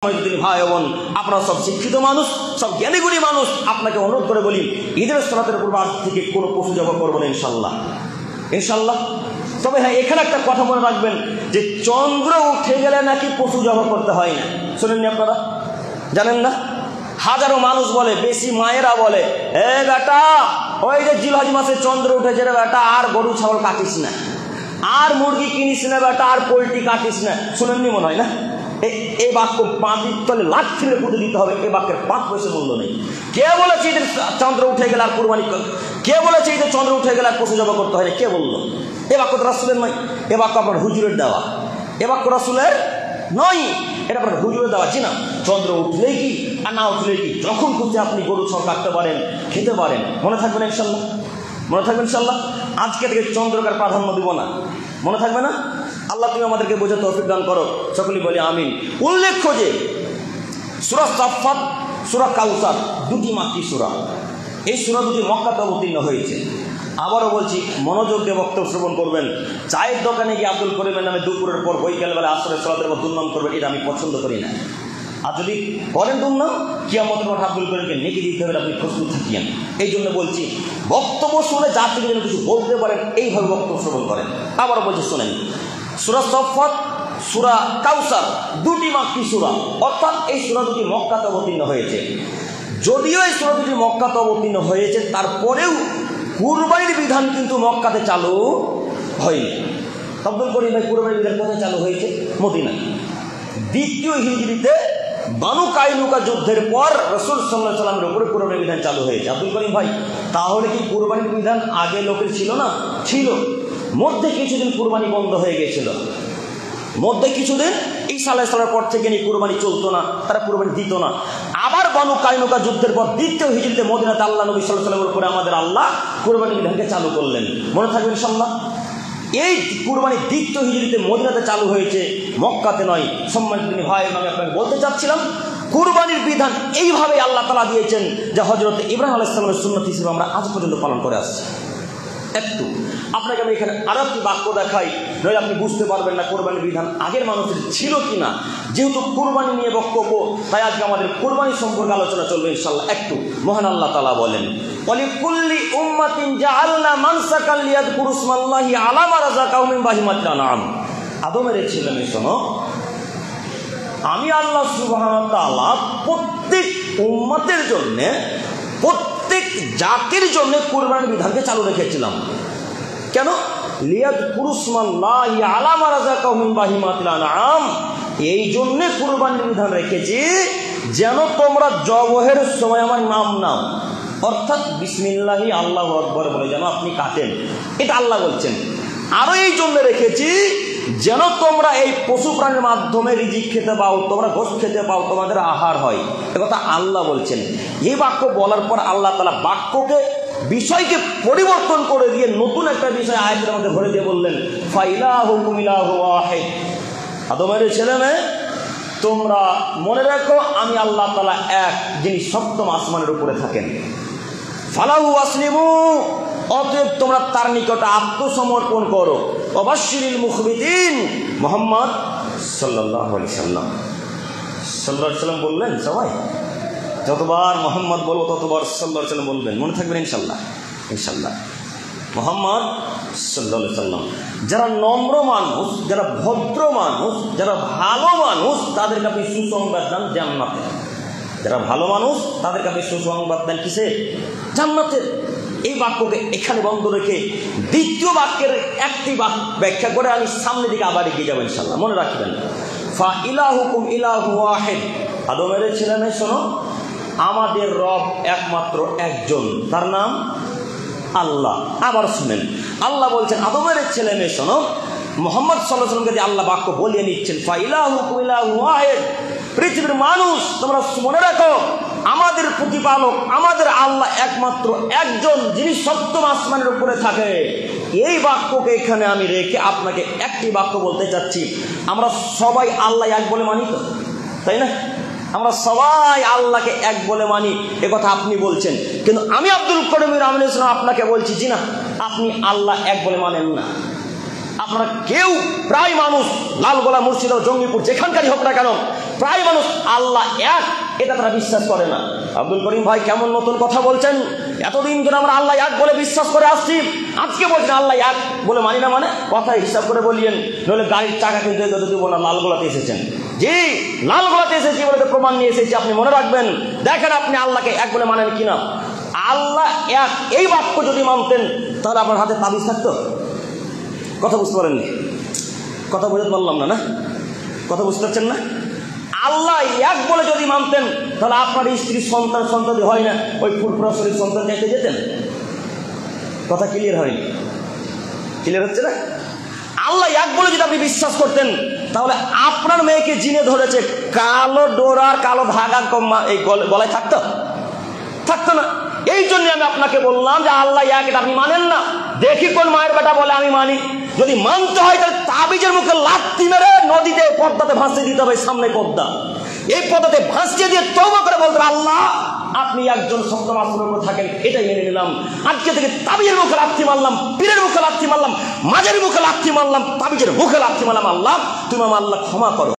ভাই বোন, আপনারা সব শিক্ষিত মানুষ, সব জ্ঞানীগুণী মানুষ, আপনাকে অনুরোধ করে বলি, ঈদের সালাতের পূর্ব আজ থেকে কোনো পশু জবাই করবো না ইনশাল্লাহ, ইনশাল্লাহ। তবে হ্যাঁ, এখানে একটা কথা মনে রাখবেন যে চন্দ্র উঠে গেলে নাকি পশু জবাই করতে হয় না। শোনেননি আপনারা? জানেন না? হাজারো মানুষ বলে, বেশি মায়েরা বলে, এ বেটা ওই যে জিলহজ মাসে চন্দ্র উঠেছে রে বেটা, আর গরু ছাগল কাটিস না, আর মুরগি কিনিস না বেটা, আর পোলট্রি কাটিস না। শোনেননি মনে হয় না? এই বাক্য পাঁচির তলে লাখ ছিঁড়ে পুঁতে দিতে হবে। এই বাক্যের 5 পয়সা মূল্য নেই। কে বলেছে ঈদের চন্দ্র উঠে গেলে আর কুরবানি, কে বলেছে ঈদের চন্দ্র উঠে গেলে আর পশু জবাই করতে হয় না? কে বললো? এ বাক্য তো রাসূলের নয়, এ বাক্য আপনার হুজুরের দেওয়া। এ বাক্য রাসূলের নয়, এটা আপনার হুজুরের দেওয়া। জি না, চন্দ্র উঠলেই কি আর না উঠলেই কি, যখন খুঁজে আপনি গরু ছাগল কাটতে পারেন, খেতে পারেন। মনে থাকবেন ইনশাল্লাহ, মনে থাকবেন ইনশাল্লাহ। আজকে থেকে চন্দ্রকে প্রাধান্য দিব না, মনে থাকবে না? আল্লাহ তুমি আমাদেরকে বোঝা তৌফিক দান করো, সকলেই বলি আমিন। উল্লেখ্য যে সূরা সাফফাত, সূরা কাউসার দুটি মাক্কি সূরা। এই সূরা দুটি মক্কাতে অবতীর্ণ হয়েছে। আবারও বলছি, মনোযোগ দিয়ে বক্তব্য শ্রবণ করবেন। চায়ের দোকানে গিয়ে আব্দুল করিমের নামে দুপুরের পর বৈকালবেলা আসরের সালাতের পর দুর্নাম করবেন, এটা আমি পছন্দ করি না। আর যদি করেন দুর্নাম, কিয়ামতের মাঠে আব্দুল করিমকে নেকি দিতে হবে, আপনি প্রস্তুত থাকিয়েন। এই জন্য বলছি, বক্তব্য শুনে যা থেকে যেন কিছু বলতে পারেন, এইভাবে বক্তব্য শ্রবণ করেন। আবারও বলছি, শোনেন, সূরা সাফফাত, সূরা কাউসার দুটি মাক্কি সূরা, অর্থাৎ এই সূরা দুটি মক্কাতে অবতীর্ণ হয়েছে। যদিও এই সূরা দুটি মক্কাতে অবতীর্ণ হয়েছে, তারপরেও কুরবানির বিধান কিন্তু মক্কাতে চালু হয়নি। আব্দুল করিম ভাই, কুরবানির বিধান কোথায় চালু হয়েছে? মদিনায়। দ্বিতীয় হিজরিতে বানু কাইনুকা যুদ্ধের পর রাসূল সাল্লাল্লাহু আলাইহি ওয়াসাল্লামের উপরে কুরবানির বিধান চালু হয়েছে। আব্দুল করিম ভাই, তাহলে কি কুরবানির বিধান আগে লোকের ছিল না? ছিল। মধ্যে কিছুদিন কুরবানি বন্ধ হয়ে গিয়েছিল, মধ্যে কিছুদিন ঈসা আলাইহিস সালামের পর থেকে নিয়ে কুরবানি চলতো না, তারা কুরবানি দিত না। আবার বানু কাইনুকা যুদ্ধের পর দ্বিতীয় হিজরিতে মদিনাতে আল্লাহ নবী সাল্লাল্লাহু আলাইহি ওয়াসাল্লামের উপরে আমাদের আল্লাহ কুরবানির বিধানকে চালু করলেন। মনে থাকবে ইনশাআল্লাহ। এই কুরবানি দ্বিতীয় হিজরিতে মদিনাতে চালু হয়েছে, মক্কাতে নয়। সম্মানিত ভাই, আমি আপনাকে বলতে চাচ্ছিলাম, কুরবানির বিধান এইভাবে আল্লাহ তাআলা দিয়েছেন, যে হযরত ইব্রাহিম আলাইহিস সালামের সুন্নাত হিসেবে আমরা আজ পর্যন্ত পালন করে আসছি। একটু আপনাকে আমি এখানে আরো একটি বাক্য দেখাই, নইলে আপনি বুঝতে পারবেন না কোরবানির বিধান আগের মানুষের ছিল কিনা। যেহেতু কোরবানি নিয়ে বক্তব্য, তাই আজকে আমাদের কোরবানি সম্পর্কে আলোচনা চলবে ইনশাআল্লাহ। একটু মহান আল্লাহ তাআলা বলেন, ওয়ালিকুল্লি উম্মাতিন জাআলনা মানসাকাল লিয়াযকুরু ইসমাল্লাহি আলা মা রাযাকাহুম মিন বাহিমাতিল আনআম। আদমের ছেলে শোনো, আমি আল্লাহ সুবহানাহু ওয়া তাআলা প্রত্যেক উম্মতের জন্য, প্রত্যেক জাতির জন্য কুরবানির বিধানকে চালু রেখেছিলাম। কেন? লিয়াযকুরু ইসমাল্লাহি আলা মা রাযাকাহুম মিন বাহিমাতিল আনআম। এই জন্য কুরবানির বিধান রেখেছি যেন তোমরা জবহের সময় আমার নাম নাও, অর্থাৎ বিসমিল্লাহি আল্লাহু আকবার বলে যেন আপনি কাটেন, এটা আল্লাহ বলছেন। আরো এই জন্য রেখেছি যেন তোমরা এই পশু প্রাণীর মাধ্যমে রিজিক খেতে পাও, তোমরা গোশত খেতে পাও, তোমাদের আহার হয়, একথা আল্লাহ বলছেন। এই বাক্য বলার পর আল্লাহ তাআলা বাক্যকে, বিষয়কে পরিবর্তন করে দিয়ে নতুন একটা বিষয় আয়াতের মধ্যে ভরে দিয়ে বললেন, ফাইলাহুকুম ইলাহু ওয়াহিদ। আদমের ছেলে মেয়ে, তোমরা মনে রাখো আমি আল্লাহ তাআলা এক, যিনি সপ্তম আসমানের উপরে থাকেন। ফালাহু আসলিমু, অতএব তোমরা তার নিকটে আত্মসমর্পণ করো। ওয়াবাশশিরিল মুখবিতিন, মুহাম্মদ সাল্লাল্লাহু আলাইহি সাল্লাম, সাল্লাল্লাহু আলাইহি সাল্লাম বললেন। সবাই যতবার মুহাম্মদ বলবো ততবার সাল্লাল্লাহু আলাইহি সাল্লাম বলবেন। মনে থাকবেন ইনশাআল্লাহ, ইনশাআল্লাহ। মুহাম্মদ সাল্লাল্লাহু আলাইহি সাল্লাম, যারা নম্র মানুষ, যারা ভদ্র মানুষ, যারা ভালো মানুষ, তাদেরকে আপনি সুসংবাদ দেন জান্নাতের। যারা ভালো মানুষ তাদেরকে আপনি সুসংবাদ দেন কিসে? জান্নাতের। এই বাক্যকে এখানে বন্ধ রেখে দ্বিতীয় বাক্যের একটি ব্যাখ্যা করে আমি সামনের দিকে আবার এগিয়ে যাবো ইনশাআল্লাহ। মনে রাখবেন, ফা ইলাহুকুম ইলাহু ওয়াহিদ। আদমের ছেলে মেয়ে শোনো, আমাদের রব একমাত্র একজন, তার নাম আল্লাহ। আবার শুনেন, আল্লাহ বলছেন, আদমের ছেলে মেয়ে শোনো, মুহাম্মদ সাল্লাল্লাহু আলাইহি ওয়াসাল্লামকে আল্লাহ বাক্য বলিয়ে নিচ্ছেন, ফা ইলাহুকুম ইলাহু ওয়াহিদ। পৃথিবীর মানুষ, তোমরা মনে রাখো আমাদের প্রতিপালক, আমাদের আল্লাহ একমাত্র একজন, যিনি সপ্তম আসমানের উপরে থাকে। এই বাক্যকে এখানে আমি রেখে আপনাকে একটি বাক্য বলতে চাচ্ছি, আমরা সবাই আল্লাহ এক বলে মানি তো, তাই না? আমরা সবাই আল্লাহকে এক বলে মানি, একথা আপনি বলছেন, কিন্তু আমি আব্দুল করিম আমিনুল ইসলাম আপনাকে বলছি, জি না, আপনি আল্লাহ এক বলে মানেন না। আপনারা কেউ, প্রায় মানুষ, লালগোলা, মুর্শিদাবাদ, জঙ্গিপুর, যেখানকারই হোক না কেন, প্রায় মানুষ আল্লাহ এক এটা তারা বিশ্বাস করে না। আব্দুল করিম ভাই কেমন নতুন কথা বলছেন, এতদিন ধরে আমরা আল্লাহ এক বলে বিশ্বাস করে আসছি, আজকে বলছেন আল্লাহ এক বলে মানি না, মানে কথায় হিসাব করে বলিয়েন, নইলে গাড়ির চাকা কিন্তু দেবো না। লালগোলাতে এসেছেন, জি লালগোলাতে এসেছি বলে প্রমাণ নিয়ে এসেছি, আপনি মনে রাখবেন, দেখেন আপনি আল্লাহকে এক বলে মানেন কিনা। আল্লাহ এক এই বাক্য যদি মানতেন তাহলে আপনার হাতে তাবিজ থাকতো। কথা বুঝতে পারেননি, কথা বুঝতে পারলাম না, না কথা বুঝতে পারছেন না? আল্লাহ এক বলে যদি মানতেন তাহলে আপনার স্ত্রীর সন্তান হয় না, ওই ফুরফুরা শরীর সন্তান চাইতে যেতেন। কথা ক্লিয়ার হয়নি, ক্লিয়ার হচ্ছে না? আল্লাহ এক বলে যদি আপনি বিশ্বাস করতেন তাহলে আপনার মেয়েকে জিনে ধরেছে, কালো ডোরার কালো ধাগা এই গলায় থাকতো না। এই জন্য আমি আপনাকে বললাম যে আল্লাহ এক, এটা আপনি মানেন না। দেখি কোন মায়ের বেটা বলে আমি মানি। যদি মানতে হয় তাহলে তাবিজের মুখে লাথি মেরে নদীতে পদ্মাতে ভাসিয়ে দিতে হবে, সামনে পদ্মা, এই পদ্মাতে ভাসিয়ে দিয়ে তওবা করে বলতে হবে আল্লাহ আপনি একজন সত্য মাসুমের উপর থাকেন, এটাই মেনে নিলাম। আজকে থেকে তাবিজের মুখে লাথি মারলাম, পীরের মুখে লাথি মারলাম, মাঝের মুখে লাথি মারলাম, তাবিজের মুখে লাথি মারলাম, আল্লাহ তুমি আমার আল্লাহ ক্ষমা করো।